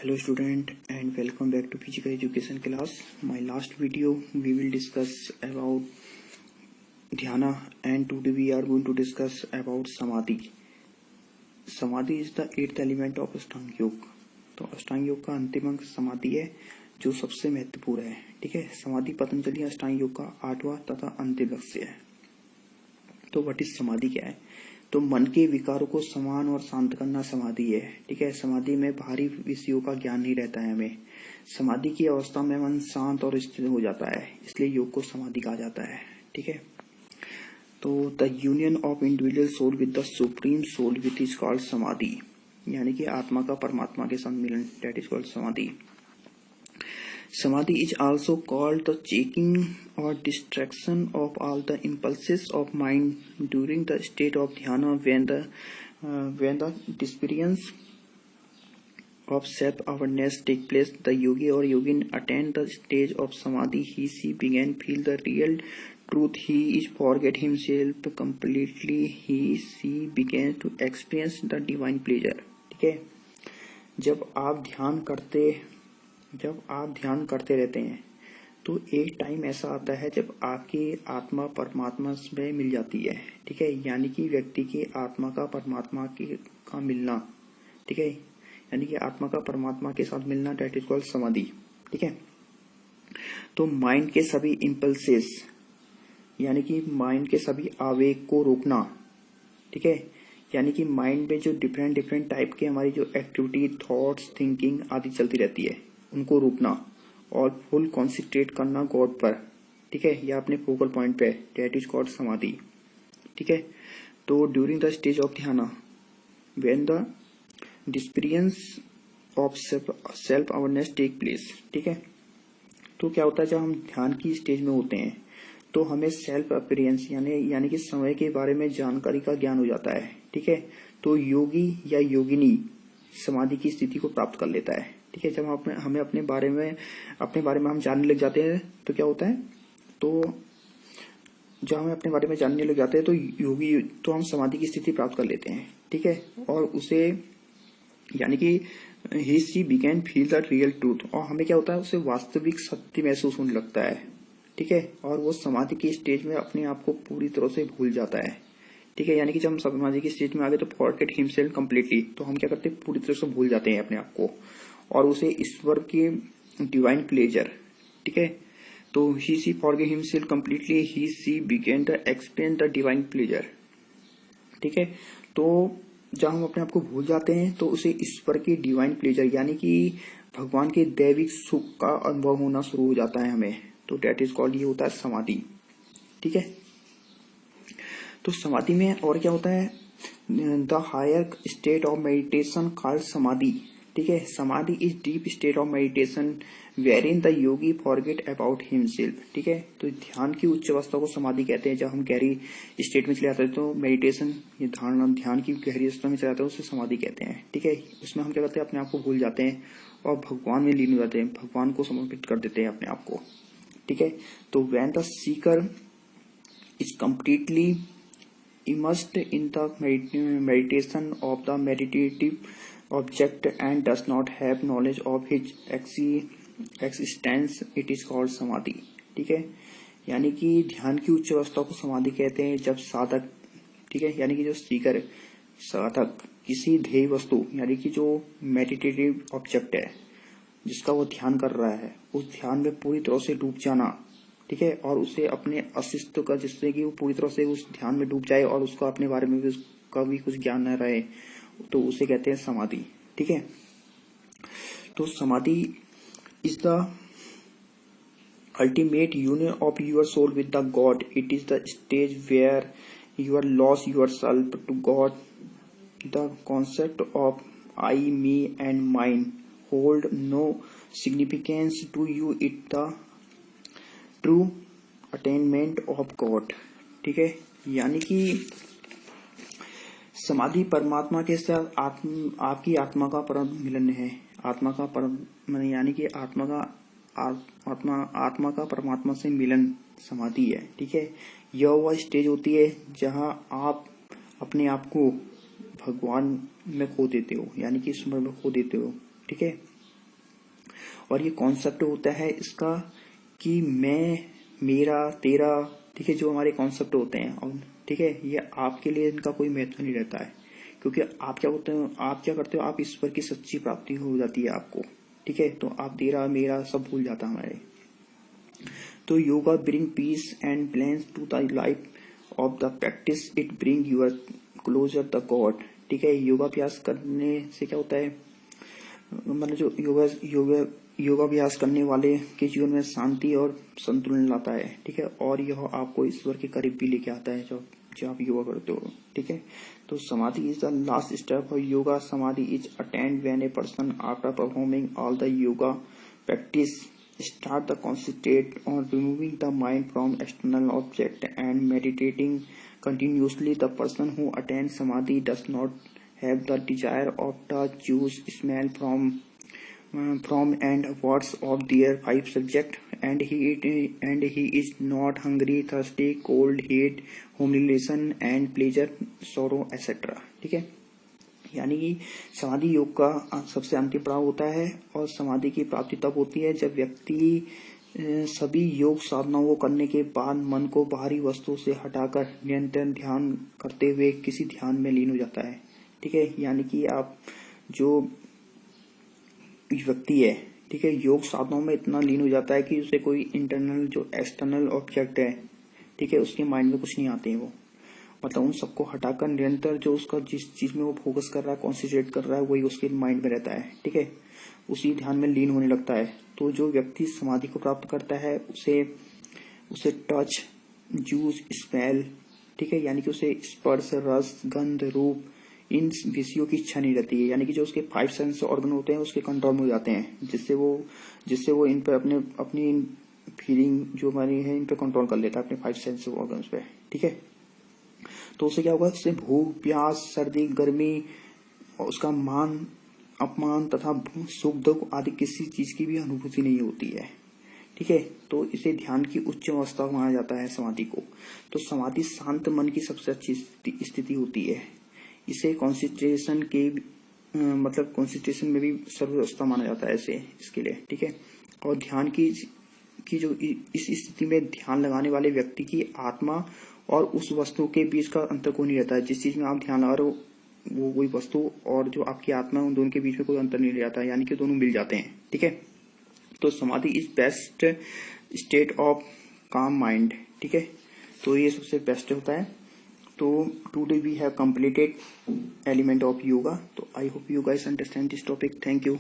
Hello student and welcome back to physical education class. My last video we will discuss about dhyana and today we are going to discuss about samadhi. Samadhi is the eighth element of अष्टांग योग. तो अष्टांग योग का अंतिम अंग समाधि है जो सबसे महत्वपूर्ण है. ठीक है, समाधि पतंजलि अष्टांग योग का 8वां तथा अंतिम लक्ष्य है. तो व्हाट इज समाधि क्या है? तो मन के विकारों को समान और शांत करना समाधि है. ठीक है, समाधि में भारी विषयों का ज्ञान नहीं रहता है हमें. समाधि की अवस्था में मन शांत और स्थिर हो जाता है, इसलिए योग को समाधि कहा जाता है. ठीक है, तो the union of individual soul with the supreme soul which is called samadhi, यानी कि आत्मा का परमात्मा के साथ मिलन, that is called samadhi. Samadhi is also called the checking or distraction of all the impulses of mind during the state of dhyana when the experience of self-awareness take place. The yogi or yogin attain the stage of samadhi. He began feel the real truth. He is forget himself completely. She began to experience the divine pleasure. ठीक है, जब आप ध्यान करते रहते हैं तो एक टाइम ऐसा आता है जब आपकी आत्मा परमात्मा में मिल जाती है. ठीक है, यानी कि व्यक्ति की आत्मा का परमात्मा का मिलना. ठीक है, यानी कि आत्मा का परमात्मा के साथ मिलना, दैट इज कॉल्ड समाधि. ठीक है, तो माइंड के सभी इम्पल्सेस यानी कि माइंड के सभी आवेग को रोकना. ठीक है, यानी कि माइंड में जो डिफरेंट टाइप के हमारी जो एक्टिविटी, थॉट्स, थिंकिंग आदि चलती रहती है, उनको रोकना और फुल कॉन्सेंट्रेट करना गॉड पर. ठीक है, या अपने फोकल पॉइंट पे, दैट इज कॉल्ड समाधि. ठीक है, तो during the stage of dhyan when the experience of self awareness take place. ठीक है, तो क्या होता है जब हम ध्यान की स्टेज में होते हैं तो हमें सेल्फ अपीयरेंस यानी कि समय के बारे में जानकारी का ज्ञान हो जाता है. ठीक है, तो योगी या योगिनी समाधि की स्थिति को प्राप्त कर लेता है. ठीक है, जब हमें अपने बारे में हम जानने लग जाते हैं तो क्या होता है, तो जब हमें अपने बारे में जानने लग जाते हैं तो हम समाधि की स्थिति प्राप्त कर लेते हैं. ठीक है, और उसे यानी कि he began feel the real truth, और हमें क्या होता है, उसे वास्तविक सत्य महसूस होने लगता है. ठीक है, और वो समाधि की स्टेज में अपने आप को पूरी तरह से भूल जाता है. ठीक है, यानी कि जब हम समाधि की स्टेज में आ गए तो फॉरगेट हिमसेल्फ कंप्लीटली, तो हम क्या करते हैं, पूरी तरह से भूल जाते हैं अपने आप को और उसे ईश्वर की डिवाइन प्लेजर. ठीक है, तो he forget himself completely, he began to experience the divine pleasure. ठीक है, तो जब हम अपने आप को भूल जाते हैं तो उसे ईश्वर की डिवाइन प्लेजर यानी कि भगवान के दैविक सुख का अनुभव होना शुरू हो जाता है हमें. तो डेट इज कॉल्ड, ये होता है समाधि. ठीक है, तो समाधि में और क्या होता है, the higher state of meditation called samadhi. ठीक है, samadhi is deep state of meditation wherein the yogi forget about himself. ठीक है, तो ध्यान की उच्च अवस्था को समाधि कहते हैं. जब हम गहरी स्टेट में चले जाते हैं तो मेडिटेशन, ये ध्यान की गहरी अवस्था में चले जाते हैं, उसे समाधि कहते हैं. ठीक है, उसमें हम क्या करते हैं, अपने आप को भूल जाते हैं और भगवान में लीन हो जाते हैं, भगवान को समर्पित कर देते हैं अपने आप को. ठीक है, तो when the seeker is completely immersed in the meditation of the meditative object and does not have knowledge of his existence, it is called samadhi. ठीक है, यानी कि ध्यान की उच्च अवस्था को समाधि कहते हैं जब साधक, ठीक है, यानी कि जो सीकर साधक किसी ध्येय वस्तु यानी कि जो मेडिटेटिव ऑब्जेक्ट है जिसका वो ध्यान कर रहा है, उस ध्यान में पूरी तरह से डूब जाना. ठीक है, और उसे अपने अस्तित्व का, जिससे कि वो पूरी तरह से उस ध्यान में डूब जाए और उसका अपने बारे में भी कभी कुछ ज्ञान न रहे, तो उसे कहते हैं समाधि. ठीक है, तो samadhi is the ultimate union of your soul with the god. It is the stage where you are loss your self to god. The concept of I, me and mind hold no significance to you. It the true attainment of god. ठीक है, यानी कि समाधि परमात्मा के साथ आपकी आत्मा का परम मिलन है. आत्मा का परम यानी कि आत्मा का परमात्मा से मिलन समाधि है. ठीक है, यह वह स्टेज होती है जहां आप अपने आप को भगवान में खो देते हो, यानी कि स्मरण में खो देते हो. ठीक है, और ये कॉन्सेप्ट होता है इसका कि मैं, मेरा, तेरा, ठीक है, जो हमारे कॉन्सेप्ट होते हैं, और ठीक है, ये आपके लिए इनका कोई महत्व नहीं रहता है, क्योंकि आप क्या होते हो, आप क्या करते हो, आप ईश्वर की सच्ची प्राप्ति हो जाती है आपको, ठीक है, तो आप तेरा मेरा सब भूल जाता है हमारे। तो yoga bring peace and balance to the life of the practice, it bring your closer the god, ठीक है। योगाभ्यास करने से क्या होता है, मतलब जो योगाभ्यास करने वाले के जीवन में शांति और संतुलन लाता है, ठीक है, और यह आपको ईश्वर के करीब भी लेके आता है जब आप योगा करते हो, ठीक है। तो samadhi is the last step of yoga. Samadhi is attend when a person after performing all the yoga practice start the concentrate on removing the mind from external object and meditating continuously. The person who attains samadhi does not have the desire of touch, use, smell from and words of their five subject, and he is not hungry, thirsty, cold, heat, humiliation and pleasure, sorrow, etc. ठीक है, यानी कि समाधि योग का सबसे अंतिम पड़ाव होता है, और समाधि की प्राप्ति तब होती है जब व्यक्ति सभी योग साधनाओं को करने के बाद मन को बाहरी वस्तु से हटाकर निरंतर ध्यान करते हुए किसी ध्यान में लीन हो जाता है, ठीक है। यानी कि आप जो व्यक्ति है, ठीक है, योग साधनाओं में इतना लीन हो जाता है कि उसे कोई इंटरनल जो एक्सटर्नल ऑब्जेक्ट है, ठीक है, उसके माइंड में कुछ नहीं आते हैं, वो मतलब उन सबको हटाकर निरंतर जो उसका जिस चीज में वो फोकस कर रहा है, कॉन्सेंट्रेट कर रहा है, वही उसके माइंड में रहता है, ठीक है, उसी ध्यान में लीन होने लगता है। तो जो व्यक्ति समाधि को प्राप्त करता है उसे टच, जूस, स्मेल, ठीक है, यानी कि उसे स्पर्श, रस, गंध, रूप, इन विषयों की इच्छा नहीं रहती है, यानी कि जो उसके 5 सेंस ऑर्गन होते हैं उसके कंट्रोल में हो जाते हैं, जिससे वो इन पर अपनी फीलिंग जो हमारी है इन पर कंट्रोल कर लेता है, अपने 5 सेंस ऑर्गन पे, ठीक है। तो उससे क्या होगा, उससे भूख, प्यास, सर्दी, गर्मी, और उसका मान अपमान तथा सुख दुख आदि किसी चीज की भी अनुभूति नहीं होती है, ठीक है। तो इसे ध्यान की उच्च अवस्था माना जाता है समाधि को। तो समाधि शांत मन की सबसे अच्छी स्थिति होती है। इसे कॉन्सेंट्रेशन के मतलब कॉन्सेंट्रेशन में भी सर्वावस्था माना जाता है इसके लिए, ठीक है। और ध्यान की जो इस स्थिति में ध्यान लगाने वाले व्यक्ति की आत्मा और उस वस्तु के बीच का अंतर कोई नहीं रहता है। जिस चीज में आप ध्यान लगा रहे हो वो कोई वस्तु और जो आपकी आत्मा है उन दोनों के बीच में कोई अंतर नहीं रहता है, यानी कि दोनों मिल जाते हैं, ठीक है। तो samadhi is best state of calm mind, ठीक है, तो ये सबसे बेस्ट होता है। तो today we have completed element of yoga. तो I hope you guys understand this topic. Thank you.